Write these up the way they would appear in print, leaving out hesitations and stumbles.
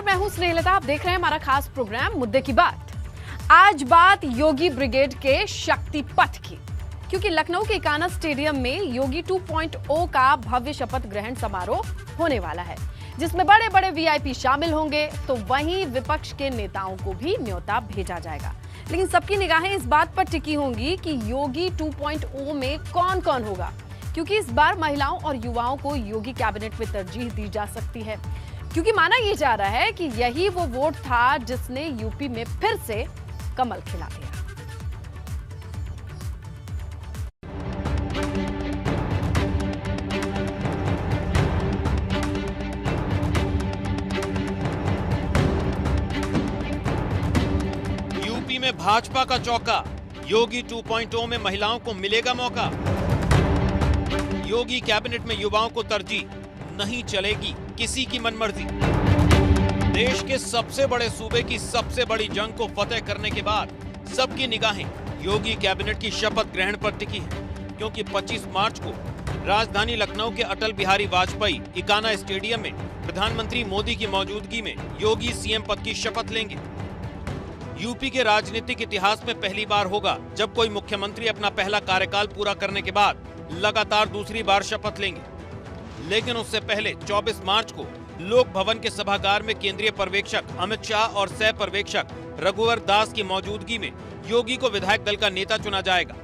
नमस्कार, मैं हूं स्नेहलता। आप देख रहे हैं हमारा खास प्रोग्राम मुद्दे की बात। आज बात योगी ब्रिगेड के शक्ति पथ की, क्योंकि लखनऊ के इकाना स्टेडियम में योगी 2.0 का भव्य शपथ ग्रहण समारोह होने वाला है, जिसमें बड़े बड़े वीआईपी शामिल होंगे। तो वहीं विपक्ष के नेताओं को भी न्योता भेजा जाएगा, लेकिन सबकी निगाहें इस बात पर टिकी होंगी कि योगी 2.0 में कौन कौन होगा, क्योंकि इस बार महिलाओं और युवाओं को योगी कैबिनेट में तरजीह दी जा सकती है, क्योंकि माना यह जा रहा है कि यही वो वोट था जिसने यूपी में फिर से कमल खिला दिया। यूपी में भाजपा का चौका, योगी 2.0 में महिलाओं को मिलेगा मौका। योगी कैबिनेट में युवाओं को तरजीह, नहीं चलेगी किसी की मनमर्जी। देश के सबसे बड़े सूबे की सबसे बड़ी जंग को फतेह करने के बाद सबकी निगाहें योगी कैबिनेट की शपथ ग्रहण पर टिकी हैं, क्योंकि 25 मार्च को राजधानी लखनऊ के अटल बिहारी वाजपेयी इकाना स्टेडियम में प्रधानमंत्री मोदी की मौजूदगी में योगी सीएम पद की शपथ लेंगे। यूपी के राजनीतिक इतिहास में पहली बार होगा जब कोई मुख्यमंत्री अपना पहला कार्यकाल पूरा करने के बाद लगातार दूसरी बार शपथ लेंगे। लेकिन उससे पहले 24 मार्च को लोक भवन के सभागार में केंद्रीय पर्यवेक्षक अमित शाह और सह पर्यवेक्षक रघुवर दास की मौजूदगी में योगी को विधायक दल का नेता चुना जाएगा।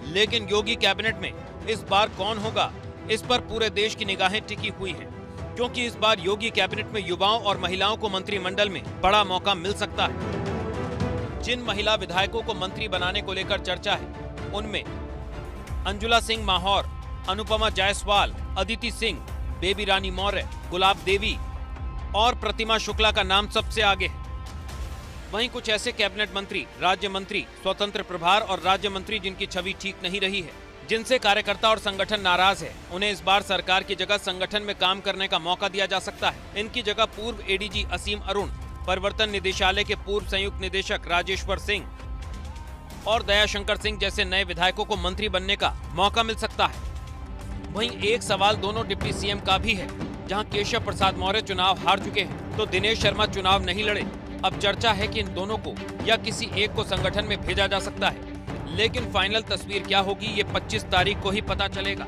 लेकिन योगी कैबिनेट में इस बार कौन होगा, इस पर पूरे देश की निगाहें टिकी हुई हैं, क्योंकि इस बार योगी कैबिनेट में युवाओं और महिलाओं को मंत्रिमंडल में बड़ा मौका मिल सकता है। जिन महिला विधायकों को मंत्री बनाने को लेकर चर्चा है, उनमें अंजुला सिंह माहौर, अनुपमा जायसवाल, अदिति सिंह, बेबी रानी मौर्य, गुलाब देवी और प्रतिमा शुक्ला का नाम सबसे आगे है। वहीं कुछ ऐसे कैबिनेट मंत्री, राज्य मंत्री, स्वतंत्र प्रभार और राज्य मंत्री जिनकी छवि ठीक नहीं रही है, जिनसे कार्यकर्ता और संगठन नाराज है, उन्हें इस बार सरकार की जगह संगठन में काम करने का मौका दिया जा सकता है। इनकी जगह पूर्व एडीजी असीम अरुण, प्रवर्तन निदेशालय के पूर्व संयुक्त निदेशक राजेश्वर सिंह और दयाशंकर सिंह जैसे नए विधायकों को मंत्री बनने का मौका मिल सकता है। वहीं एक सवाल दोनों डिप्टी सीएम का भी है। जहां केशव प्रसाद मौर्य चुनाव हार चुके हैं, तो दिनेश शर्मा चुनाव नहीं लड़े। अब चर्चा है कि इन दोनों को या किसी एक को संगठन में भेजा जा सकता है, लेकिन फाइनल तस्वीर क्या होगी ये 25 तारीख को ही पता चलेगा।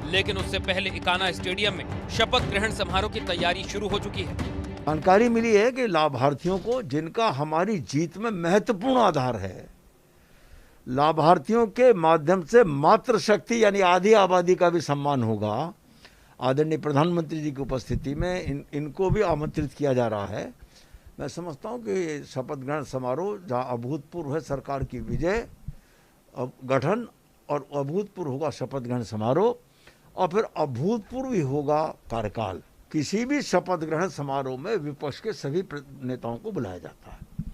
लेकिन उससे पहले इकाना स्टेडियम में शपथ ग्रहण समारोह की तैयारी शुरू हो चुकी है। जानकारी मिली है कि लाभार्थियों को, जिनका हमारी जीत में महत्वपूर्ण आधार है, लाभार्थियों के माध्यम से मातृशक्ति यानी आधी आबादी का भी सम्मान होगा। आदरणीय प्रधानमंत्री जी की उपस्थिति में इनको भी आमंत्रित किया जा रहा है। मैं समझता हूं कि शपथ ग्रहण समारोह जहां अभूतपूर्व है सरकार की विजय, गठन और अभूतपूर्व होगा शपथ ग्रहण समारोह, और फिर अभूतपूर्व ही होगा कार्यकाल। किसी भी शपथ ग्रहण समारोह में विपक्ष के सभी नेताओं को बुलाया जाता है।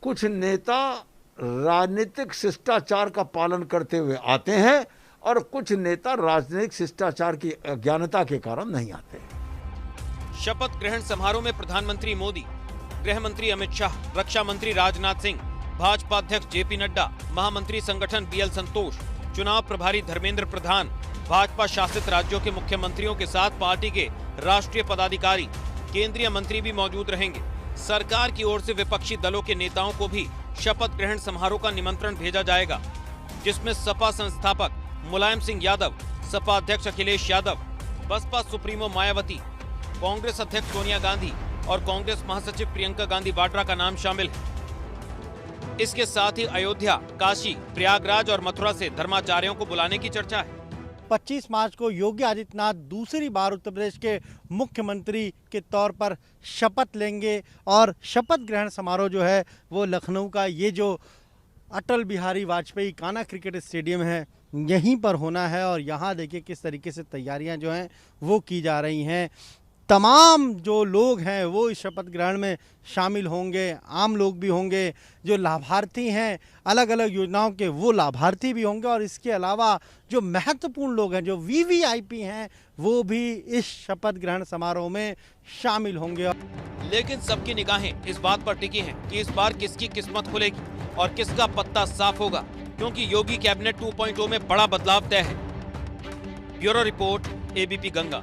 कुछ नेता राजनीतिक शिष्टाचार का पालन करते हुए आते हैं और कुछ नेता राजनीतिक शिष्टाचार की अज्ञानता के कारण नहीं आते। शपथ ग्रहण समारोह में प्रधानमंत्री मोदी, गृह मंत्री अमित शाह, रक्षा मंत्री राजनाथ सिंह, भाजपा अध्यक्ष जेपी नड्डा, महामंत्री संगठन बीएल संतोष, चुनाव प्रभारी धर्मेंद्र प्रधान, भाजपा शासित राज्यों के मुख्यमंत्रियों के साथ पार्टी के राष्ट्रीय पदाधिकारी, केंद्रीय मंत्री भी मौजूद रहेंगे। सरकार की ओर से विपक्षी दलों के नेताओं को भी शपथ ग्रहण समारोह का निमंत्रण भेजा जाएगा, जिसमें सपा संस्थापक मुलायम सिंह यादव, सपा अध्यक्ष अखिलेश यादव, बसपा सुप्रीमो मायावती, कांग्रेस अध्यक्ष सोनिया गांधी और कांग्रेस महासचिव प्रियंका गांधी वाड्रा का नाम शामिल है। इसके साथ ही अयोध्या, काशी, प्रयागराज और मथुरा से धर्माचार्यों को बुलाने की चर्चा है। 25 मार्च को योगी आदित्यनाथ दूसरी बार उत्तर प्रदेश के मुख्यमंत्री के तौर पर शपथ लेंगे और शपथ ग्रहण समारोह जो है वो लखनऊ का ये जो अटल बिहारी वाजपेयी इकाना क्रिकेट स्टेडियम है यहीं पर होना है। और यहाँ देखिए किस तरीके से तैयारियां जो हैं वो की जा रही हैं। तमाम जो लोग हैं वो इस शपथ ग्रहण में शामिल होंगे, आम लोग भी होंगे, जो लाभार्थी हैं अलग अलग योजनाओं के वो लाभार्थी भी होंगे, और इसके अलावा जो महत्वपूर्ण लोग हैं, जो वीवीआईपी हैं, वो भी इस शपथ ग्रहण समारोह में शामिल होंगे। लेकिन सबकी निगाहें इस बात पर टिकी हैं कि इस बार किसकी किस्मत खुलेगी और किसका पत्ता साफ होगा, क्योंकि योगी कैबिनेट 2.0 में बड़ा बदलाव तय है। Bureau report, ABP Ganga.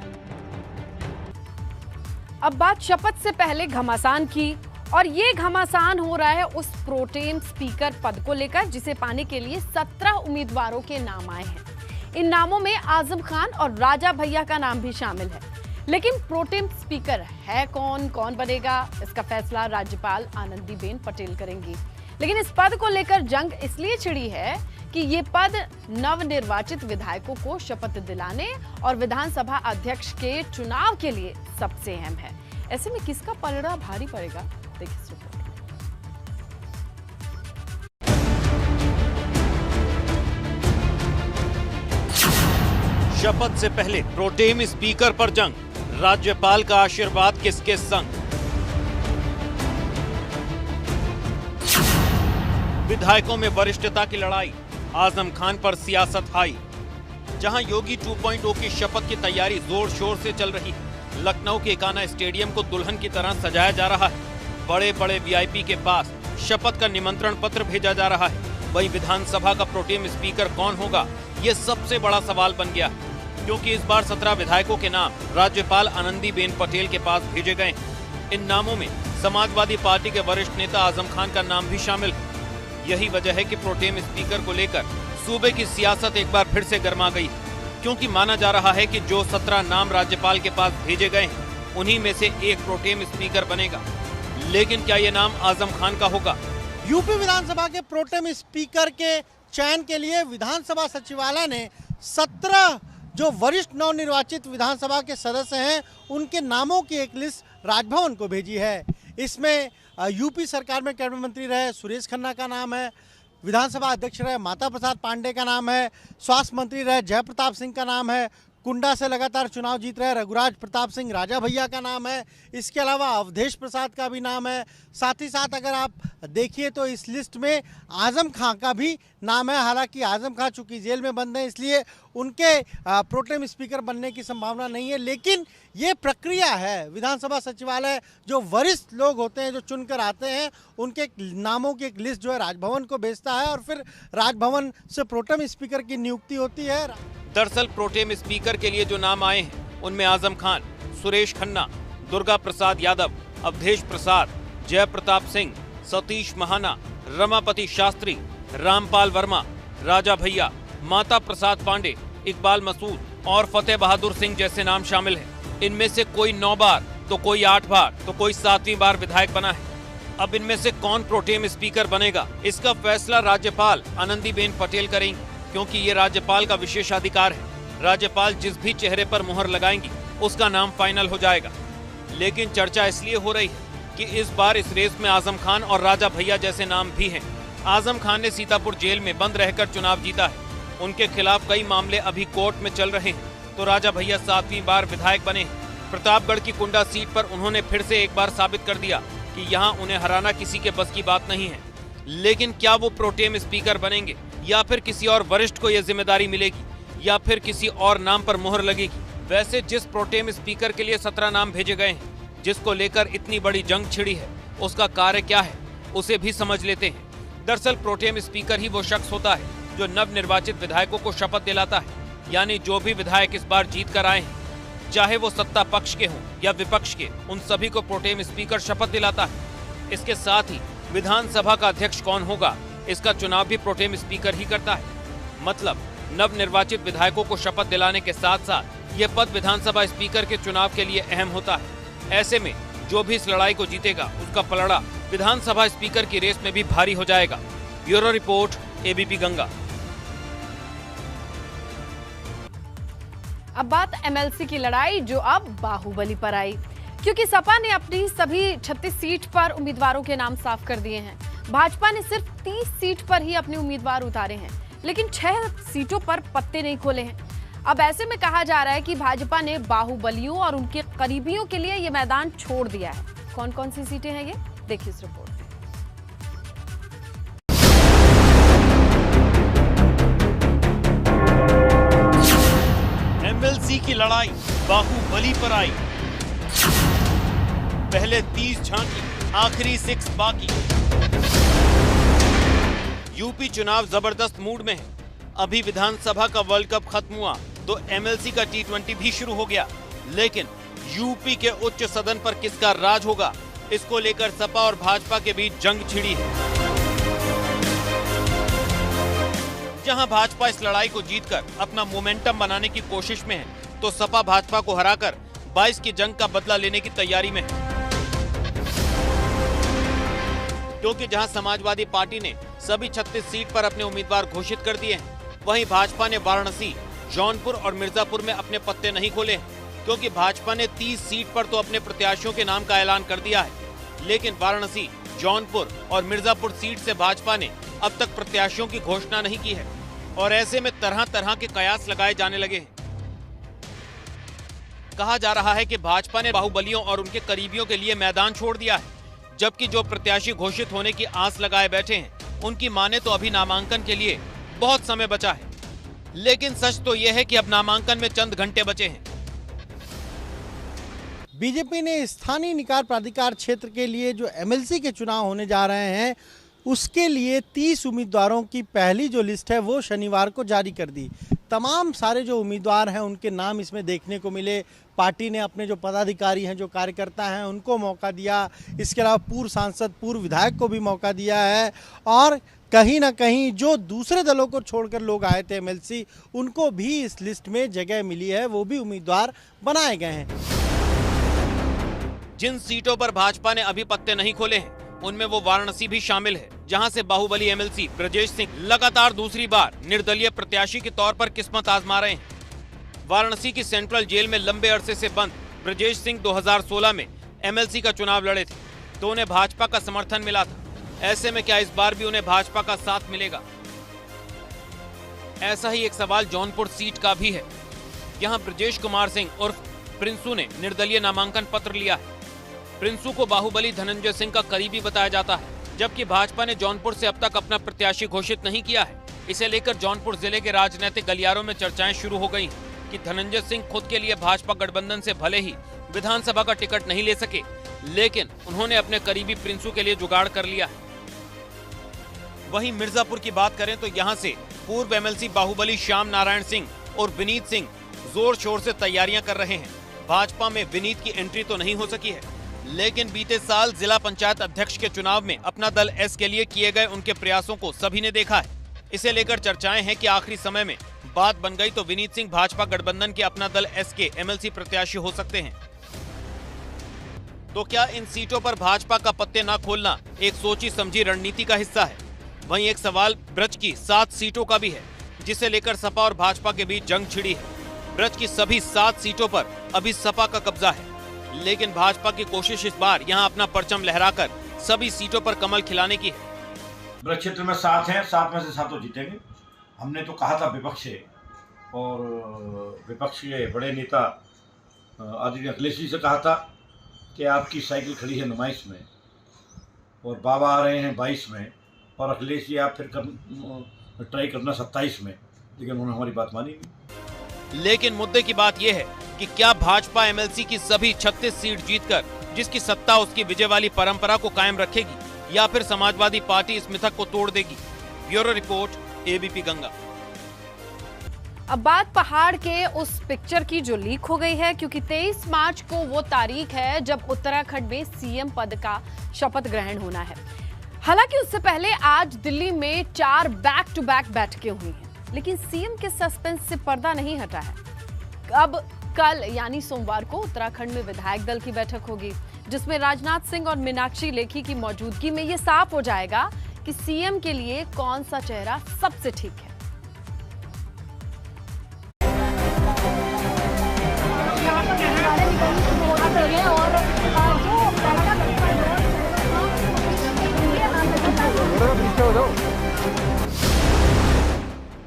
अब बात शपथ से पहले घमासान की, और ये घमासान हो रहा है उस प्रोटेम स्पीकर पद को लेकर जिसे पाने के लिए 17 उम्मीदवारों के नाम आए हैं। इन नामों में आजम खान और राजा भैया का नाम भी शामिल है। लेकिन प्रोटेम स्पीकर है कौन, कौन बनेगा, इसका फैसला राज्यपाल आनंदीबेन पटेल करेंगी। लेकिन इस पद को लेकर जंग इसलिए छिड़ी है कि ये पद नवनिर्वाचित विधायकों को शपथ दिलाने और विधानसभा अध्यक्ष के चुनाव के लिए सबसे अहम है। ऐसे में किसका पलड़ा भारी पड़ेगा, देखिए इस रिपोर्ट में। शपथ से पहले प्रोटेम स्पीकर पर जंग, राज्यपाल का आशीर्वाद किसके संग? विधायकों में वरिष्ठता की लड़ाई, आजम खान पर सियासत हाई। जहां योगी 2.0 की शपथ की तैयारी जोर शोर से चल रही है, लखनऊ के एकाना स्टेडियम को दुल्हन की तरह सजाया जा रहा है। बड़े बड़े वीआईपी के पास शपथ का निमंत्रण पत्र भेजा जा रहा है। वही विधानसभा का प्रोटेम स्पीकर कौन होगा, ये सबसे बड़ा सवाल बन गया, क्योंकि इस बार 17 विधायकों के नाम राज्यपाल आनंदीबेन पटेल के पास भेजे गए। इन नामों में समाजवादी पार्टी के वरिष्ठ नेता आजम खान का नाम भी शामिल है। यही वजह है कि प्रोटेम स्पीकर को लेकर सूबे की सियासत एक बार फिर से गर्मा गई, क्योंकि माना जा रहा है कि जो 17 नाम राज्यपाल के पास भेजे गए हैं, उन्हीं में से एक प्रोटेम स्पीकर बनेगा। लेकिन क्या ये नाम आजम खान का होगा? यूपी विधानसभा के प्रोटेम स्पीकर के चयन के लिए विधानसभा सचिवालय ने 17 जो वरिष्ठ नवनिर्वाचित विधानसभा के सदस्य हैं उनके नामों की एक लिस्ट राजभवन को भेजी है। इसमें यूपी सरकार में कैबिनेट मंत्री रहे सुरेश खन्ना का नाम है, विधानसभा अध्यक्ष रहे माता प्रसाद पांडे का नाम है, स्वास्थ्य मंत्री रहे जयप्रताप सिंह का नाम है, कुंडा से लगातार चुनाव जीत रहे रघुराज प्रताप सिंह राजा भैया का नाम है। इसके अलावा अवधेश प्रसाद का भी नाम है। साथ ही साथ अगर आप देखिए तो इस लिस्ट में आजम खां का भी नाम है। हालांकि आजम खां चूंकि जेल में बंद हैं इसलिए उनके प्रोटेम स्पीकर बनने की संभावना नहीं है, लेकिन ये प्रक्रिया है। विधानसभा सचिवालय जो वरिष्ठ लोग होते हैं जो चुनकर आते हैं उनके नामों की एक लिस्ट जो है राजभवन को भेजता है और फिर राजभवन से प्रोटेम स्पीकर की नियुक्ति होती है। दरअसल प्रोटेम स्पीकर के लिए जो नाम आए हैं उनमें आजम खान, सुरेश खन्ना, दुर्गा प्रसाद यादव, अवधेश प्रसाद, जयप्रताप सिंह, सतीश महाना, रमापति शास्त्री, रामपाल वर्मा, राजा भैया, माता प्रसाद पांडे, इकबाल मसूद और फतेह बहादुर सिंह जैसे नाम शामिल हैं। इनमें से कोई 9 बार तो कोई 8 बार तो कोई 7वीं बार विधायक बना है। अब इनमें से कौन प्रोटेम स्पीकर बनेगा, इसका फैसला राज्यपाल आनंदीबेन पटेल करेंगी, क्योंकि ये राज्यपाल का विशेषाधिकार है। राज्यपाल जिस भी चेहरे पर मुहर लगाएंगी उसका नाम फाइनल हो जाएगा। लेकिन चर्चा इसलिए हो रही है कि इस बार इस रेस में आजम खान और राजा भैया जैसे नाम भी हैं। आजम खान ने सीतापुर जेल में बंद रहकर चुनाव जीता है, उनके खिलाफ कई मामले अभी कोर्ट में चल रहे हैं। तो राजा भैया 7वीं बार विधायक बने हैं। प्रतापगढ़ की कुंडा सीट पर उन्होंने फिर से एक बार साबित कर दिया कि यहाँ उन्हें हराना किसी के बस की बात नहीं है। लेकिन क्या वो प्रोटेम स्पीकर बनेंगे या फिर किसी और वरिष्ठ को यह जिम्मेदारी मिलेगी या फिर किसी और नाम पर मुहर लगेगी? वैसे जिस प्रोटेम स्पीकर के लिए 17 नाम भेजे गए हैं, जिसको लेकर इतनी बड़ी जंग छिड़ी है, उसका कार्य क्या है उसे भी समझ लेते हैं। दरअसल प्रोटेम स्पीकर ही वो शख्स होता है जो नवनिर्वाचित विधायकों को शपथ दिलाता है। यानी जो भी विधायक इस बार जीत कर आए हैं, चाहे वो सत्ता पक्ष के हों या विपक्ष के, उन सभी को प्रोटेम स्पीकर शपथ दिलाता है। इसके साथ ही विधानसभा का अध्यक्ष कौन होगा, इसका चुनाव भी प्रोटेम स्पीकर ही करता है। मतलब नवनिर्वाचित विधायकों को शपथ दिलाने के साथ साथ ये पद विधानसभा स्पीकर के चुनाव के लिए अहम होता है। ऐसे में जो भी इस लड़ाई को जीतेगा उसका पलड़ा विधानसभा स्पीकर की रेस में भी भारी हो जाएगा। Bureau report, ABP Ganga. अब बात एमएलसी की लड़ाई जो अब बाहुबली पर आई, क्योंकि सपा ने अपनी सभी 36 सीट पर उम्मीदवारों के नाम साफ कर दिए हैं। भाजपा ने सिर्फ 30 सीट पर ही अपने उम्मीदवार उतारे हैं, लेकिन 6 सीटों पर पत्ते नहीं खोले हैं। अब ऐसे में कहा जा रहा है कि भाजपा ने बाहुबलियों और उनके करीबियों के लिए ये मैदान छोड़ दिया है। कौन कौन सी सीटें हैं ये देखिए इस रिपोर्ट में। एमएलसी की लड़ाई बाहुबली पर आई। पहले 30 झांकी, आखिरी 6 बाकी। यूपी चुनाव जबरदस्त मूड में है। अभी विधानसभा का वर्ल्ड कप खत्म हुआ तो एमएलसी का T20 भी शुरू हो गया। लेकिन यूपी के उच्च सदन पर किसका राज होगा, इसको लेकर सपा और भाजपा के बीच जंग छिड़ी है। जहां भाजपा इस लड़ाई को जीतकर अपना मोमेंटम बनाने की कोशिश में है, तो सपा भाजपा को हराकर 22 की जंग का बदला लेने की तैयारी में है। क्योंकि जहां समाजवादी पार्टी ने सभी 36 सीट पर अपने उम्मीदवार घोषित कर दिए हैं, वहीं भाजपा ने वाराणसी, जौनपुर और मिर्जापुर में अपने पत्ते नहीं खोले हैं। क्योंकि भाजपा ने 30 सीट पर तो अपने प्रत्याशियों के नाम का ऐलान कर दिया है, लेकिन वाराणसी, जौनपुर और मिर्जापुर सीट से भाजपा ने अब तक प्रत्याशियों की घोषणा नहीं की है और ऐसे में तरह तरह के कयास लगाए जाने लगे हैं। कहा जा रहा है कि भाजपा ने बाहुबलियों और उनके करीबियों के लिए मैदान छोड़ दिया है, जबकि जो प्रत्याशी घोषित होने की आस लगाए बैठे हैं, उनकी माने तो अभी नामांकन के लिए बहुत समय बचा है। लेकिन सच तो यह है कि अब नामांकन में चंद घंटे बचे हैं। बीजेपी ने स्थानीय निकाय प्राधिकार क्षेत्र के लिए जो एमएलसी के चुनाव होने जा रहे हैं, उसके लिए 30 उम्मीदवारों की पहली जो लिस्ट है वो शनिवार को जारी कर दी। तमाम सारे जो उम्मीदवार हैं उनके नाम इसमें देखने को मिले। पार्टी ने अपने जो पदाधिकारी हैं, जो कार्यकर्ता हैं, उनको मौका दिया। इसके अलावा पूर्व सांसद, पूर्व विधायक को भी मौका दिया है और कहीं ना कहीं जो दूसरे दलों को छोड़कर लोग आए थे एमएलसी, उनको भी इस लिस्ट में जगह मिली है, वो भी उम्मीदवार बनाए गए हैं। जिन सीटों पर भाजपा ने अभी पत्ते नहीं खोले हैं, उनमें वो वाराणसी भी शामिल है, जहां से बाहुबली एमएलसी ब्रजेश सिंह लगातार दूसरी बार निर्दलीय प्रत्याशी के तौर पर किस्मत आजमा रहे हैं। वाराणसी की सेंट्रल जेल में लंबे अरसे से बंद ब्रजेश सिंह 2016 में एमएलसी का चुनाव लड़े थे, तो उन्हें भाजपा का समर्थन मिला था। ऐसे में क्या इस बार भी उन्हें भाजपा का साथ मिलेगा? ऐसा ही एक सवाल जौनपुर सीट का भी है। यहाँ ब्रजेश कुमार सिंह उर्फ प्रिंसू ने निर्दलीय नामांकन पत्र लिया है। प्रिंसू को बाहुबली धनंजय सिंह का करीबी बताया जाता है, जबकि भाजपा ने जौनपुर से अब तक अपना प्रत्याशी घोषित नहीं किया है। इसे लेकर जौनपुर जिले के राजनीतिक गलियारों में चर्चाएं शुरू हो गई हैं कि धनंजय सिंह खुद के लिए भाजपा गठबंधन से भले ही विधानसभा का टिकट नहीं ले सके, लेकिन उन्होंने अपने करीबी प्रिंसू के लिए जुगाड़ कर लिया है। वहीं मिर्जापुर की बात करें तो यहाँ से पूर्व एमएलसी बाहुबली श्याम नारायण सिंह और विनीत सिंह जोर शोर से तैयारियां कर रहे हैं। भाजपा में विनीत की एंट्री तो नहीं हो सकी है, लेकिन बीते साल जिला पंचायत अध्यक्ष के चुनाव में अपना दल एस के लिए किए गए उनके प्रयासों को सभी ने देखा है। इसे लेकर चर्चाएं हैं कि आखिरी समय में बात बन गई तो विनीत सिंह भाजपा गठबंधन के अपना दल एस के एमएलसी प्रत्याशी हो सकते हैं। तो क्या इन सीटों पर भाजपा का पत्ते न खोलना एक सोची समझी रणनीति का हिस्सा है? वहीं एक सवाल ब्रज की 7 सीटों का भी है, जिसे लेकर सपा और भाजपा के बीच जंग छिड़ी है। ब्रज की सभी 7 सीटों पर अभी सपा का कब्जा है, लेकिन भाजपा की कोशिश इस बार यहां अपना परचम लहराकर सभी सीटों पर कमल खिलाने की है। ब्रज क्षेत्र में 7 हैं, 7 में से 7 जीतेंगे। हमने तो कहा था विपक्ष से, और विपक्ष के बड़े नेता आदरणीय अखिलेश जी से कहा था कि आपकी साइकिल खड़ी है नुमाइश में और बाबा आ रहे हैं 22 में, और अखिलेश जी आप फिर ट्राई करना 27 में, लेकिन उन्होंने हमारी बात मानी नहीं। लेकिन मुद्दे की बात यह है कि क्या भाजपा एमएलसी की सभी 36 सीट जीतकर जिसकी सत्ता उसकी विजय वाली परंपरा को कायम रखेगी, या फिर समाजवादी पार्टी इस मिथक को तोड़ देगी? Bureau report, ABP Ganga. अब बात पहाड़ के उस पिक्चर की जो लीक हो गई है, क्योंकि 23 मार्च को वो तारीख है जब उत्तराखंड में सीएम पद का शपथ ग्रहण होना है। हालांकि उससे पहले आज दिल्ली में 4 बैक टू बैक बैठकें हुई हैं, लेकिन सीएम के सस्पेंस से पर्दा नहीं हटा है। अब कल यानी सोमवार को उत्तराखंड में विधायक दल की बैठक होगी, जिसमें राजनाथ सिंह और मीनाक्षी लेखी की मौजूदगी में यह साफ हो जाएगा कि सीएम के लिए कौन सा चेहरा सबसे ठीक है।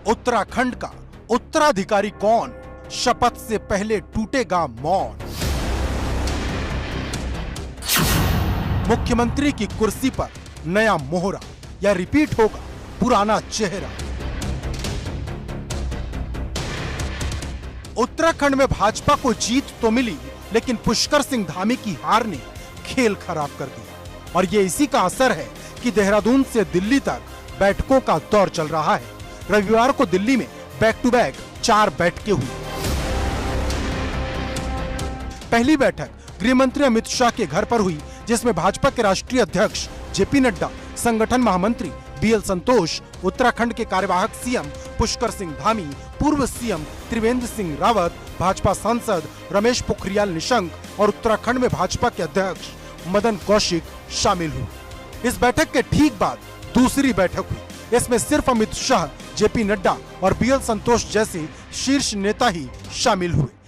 उत्तराखंड का उत्तराधिकारी कौन? शपथ से पहले टूटेगा मौन। मुख्यमंत्री की कुर्सी पर नया मोहरा या रिपीट होगा पुराना चेहरा? उत्तराखंड में भाजपा को जीत तो मिली, लेकिन पुष्कर सिंह धामी की हार ने खेल खराब कर दिया, और ये इसी का असर है कि देहरादून से दिल्ली तक बैठकों का दौर चल रहा है। रविवार को दिल्ली में बैक टू बैक 4 बैठकें हुई। पहली बैठक गृह मंत्री अमित शाह के घर पर हुई, जिसमें भाजपा के राष्ट्रीय अध्यक्ष जेपी नड्डा, संगठन महामंत्री बीएल संतोष, उत्तराखंड के कार्यवाहक सीएम पुष्कर सिंह धामी, पूर्व सीएम त्रिवेंद्र सिंह रावत, भाजपा सांसद रमेश पोखरियाल निशंक और उत्तराखंड में भाजपा के अध्यक्ष मदन कौशिक शामिल हुए। इस बैठक के ठीक बाद दूसरी बैठक हुई। इसमें सिर्फ अमित शाह, जेपी नड्डा और बीएल संतोष जैसे शीर्ष नेता ही शामिल हुए।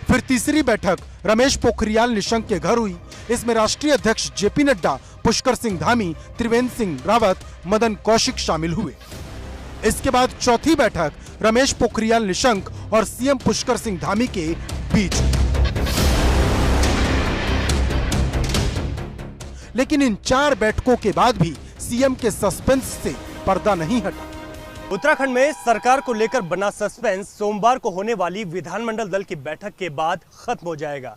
फिर तीसरी बैठक रमेश पोखरियाल निशंक के घर हुई। इसमें राष्ट्रीय अध्यक्ष जेपी नड्डा, पुष्कर सिंह धामी, त्रिवेंद्र सिंह रावत, मदन कौशिक शामिल हुए। इसके बाद चौथी बैठक रमेश पोखरियाल निशंक और सीएम पुष्कर सिंह धामी के बीच। लेकिन इन 4 बैठकों के बाद भी सीएम के सस्पेंस से पर्दा नहीं हटा। उत्तराखंड में सरकार को लेकर बना सस्पेंस सोमवार को होने वाली विधानमंडल दल की बैठक के बाद खत्म हो जाएगा।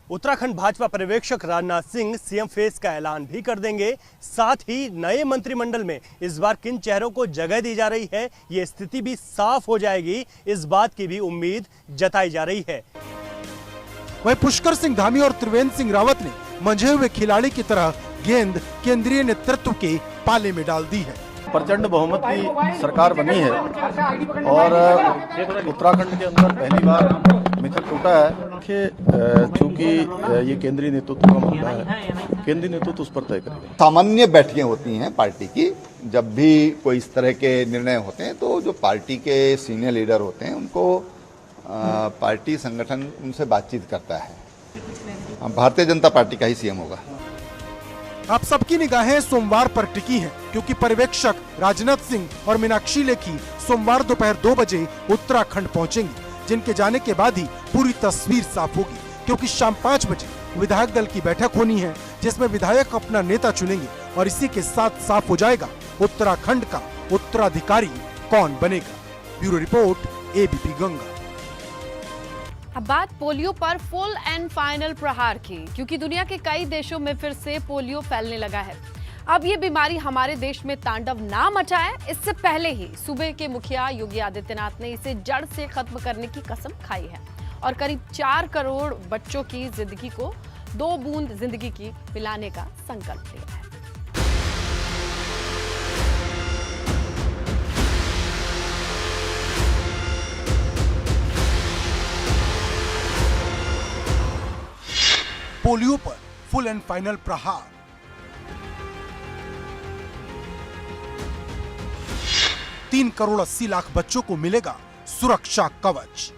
उत्तराखंड भाजपा पर्यवेक्षक राजनाथ सिंह सीएम फेस का ऐलान भी कर देंगे। साथ ही नए मंत्रिमंडल में इस बार किन चेहरों को जगह दी जा रही है, ये स्थिति भी साफ हो जाएगी, इस बात की भी उम्मीद जताई जा रही है। वहीं पुष्कर सिंह धामी और त्रिवेंद्र सिंह रावत ने मंझे हुए खिलाड़ी की तरह गेंद केंद्रीय नेतृत्व के पाले में डाल दी है। प्रचंड बहुमत की सरकार बनी है और उत्तराखंड के अंदर पहली बार मित्र टूटा है कि चूंकि ये केंद्रीय नेतृत्व का मुद्दा है, केंद्रीय नेतृत्व उस पर तय करेगा। सामान्य बैठकें होती हैं पार्टी की, जब भी कोई इस तरह के निर्णय होते हैं तो जो पार्टी के सीनियर लीडर होते हैं उनको पार्टी संगठन उनसे बातचीत करता है। भारतीय जनता पार्टी का ही सीएम होगा। आप सबकी निगाहें सोमवार पर टिकी हैं, क्योंकि पर्यवेक्षक राजनाथ सिंह और मीनाक्षी लेखी सोमवार दोपहर 2 बजे उत्तराखंड पहुंचेंगे, जिनके जाने के बाद ही पूरी तस्वीर साफ होगी। क्योंकि शाम 5 बजे विधायक दल की बैठक होनी है, जिसमें विधायक अपना नेता चुनेंगे और इसी के साथ साफ हो जाएगा उत्तराखंड का उत्तराधिकारी कौन बनेगा। Bureau report, ABP Ganga. अब बात पोलियो पर फुल एंड फाइनल प्रहार की, क्योंकि दुनिया के कई देशों में फिर से पोलियो फैलने लगा है। अब ये बीमारी हमारे देश में तांडव ना मचाए, इससे पहले ही सूबे के मुखिया योगी आदित्यनाथ ने इसे जड़ से खत्म करने की कसम खाई है और करीब 4 करोड़ बच्चों की जिंदगी को 2 बूंद जिंदगी की पिलाने का संकल्प लिया है। पोलियो पर फुल एंड फाइनल प्रहार। तीन करोड़ 80 लाख बच्चों को मिलेगा सुरक्षा कवच।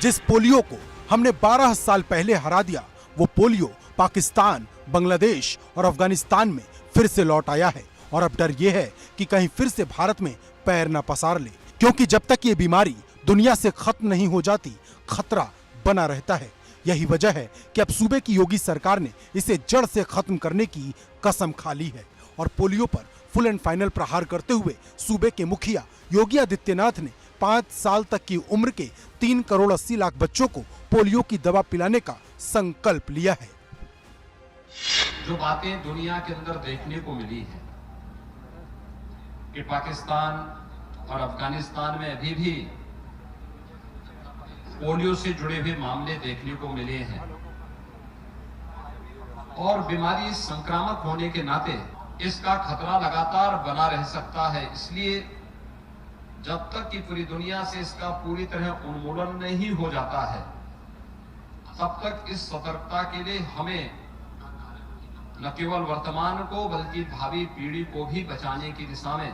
जिस पोलियो को हमने 12 साल पहले हरा दिया, वो पोलियो पाकिस्तान, बांग्लादेश और अफगानिस्तान में फिर से लौट आया है। और अब डर यह है कि कहीं फिर से भारत में पैर न पसार ले, क्योंकि जब तक ये बीमारी दुनिया से खत्म नहीं हो जाती, खतरा बना रहता है। यही वजह है कि अब सूबे की योगी सरकार ने इसे जड़ से खत्म करने की कसम खा ली है और पोलियो पर फुल एंड फाइनल प्रहार करते हुए सूबे के मुखिया योगी आदित्यनाथ ने 5 साल तक की उम्र के 3 करोड़ 80 लाख बच्चों को पोलियो की दवा पिलाने का संकल्प लिया है। जो बातें दुनिया के अंदर देखने को मिली है कि पाकिस्तान और अफगानिस्तान में अभी भी पोलियो से जुड़े हुए मामले देखने को मिले हैं और बीमारी संक्रामक होने के नाते इसका खतरा लगातार बना रह सकता है। इसलिए जब तक कि पूरी दुनिया से इसका पूरी तरह उन्मूलन नहीं हो जाता है, तब तक इस सतर्कता के लिए हमें न केवल वर्तमान को बल्कि भावी पीढ़ी को भी बचाने की दिशा में